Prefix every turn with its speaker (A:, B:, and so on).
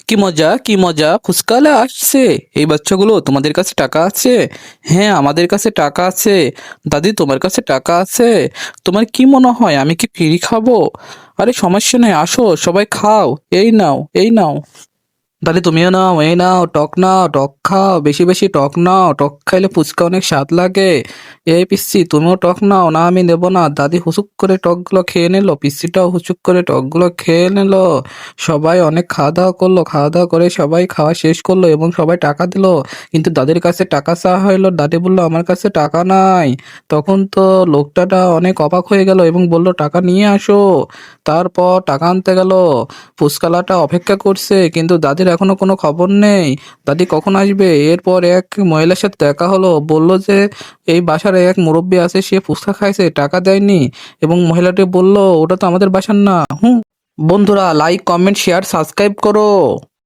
A: কি মজা কি মজা, ফুচকাওয়ালা আসছে। এই বাচ্চাগুলো, তোমাদের কাছে টাকা আছে? হ্যাঁ, আমাদের কাছে টাকা আছে। দাদি, তোমার কাছে টাকা আছে? তোমার কি মনে হয় আমি কি ফ্রি খাবো? আরে সমস্যা নেই, আসো সবাই খাও। এই নাও, এই নাও। দাদি তুমিও নাও, এই নাও, টক নাও, টক খাও, বেশি বেশি টক নাও, টক খাইলে ফুচকা অনেক স্বাদ লাগে। এই পিচ্ছি, তুমিও টক নাও। না, আমি নেবো না। দাদি হুচুক করে টকগুলো খেয়ে নিল, পিচ্ছিটাও হুচুক করে টকগুলো খেয়ে নিল। সবাই অনেক খাওয়া দাওয়া করলো, খাওয়া দাওয়া করে সবাই খাওয়া শেষ করলো এবং সবাই টাকা দিল। কিন্তু দাদির কাছে টাকা চাওয়া হইলো, দাদি বললো আমার কাছে টাকা নাই। তখন তো লোকটাটা অনেক অবাক হয়ে গেল এবং বলল টাকা নিয়ে আসো। তারপর টাকা আনতে গেল। ফুচকালাটা অপেক্ষা করছে, কিন্তু দাদির এখনো কোনো খবর নেই। দাদি কখন আসবে? এরপর এক মহিলার সাথে দেখা হলো, বলল যে এই বাসার এক মুরব্বী আছে, সে ফুচকা খাইছে, টাকা দেয়নি। এবং মহিলাটি বলল ওটা তো আমাদের বাসার না। হুম। বন্ধুরা, লাইক কমেন্ট শেয়ার সাবস্ক্রাইব করো।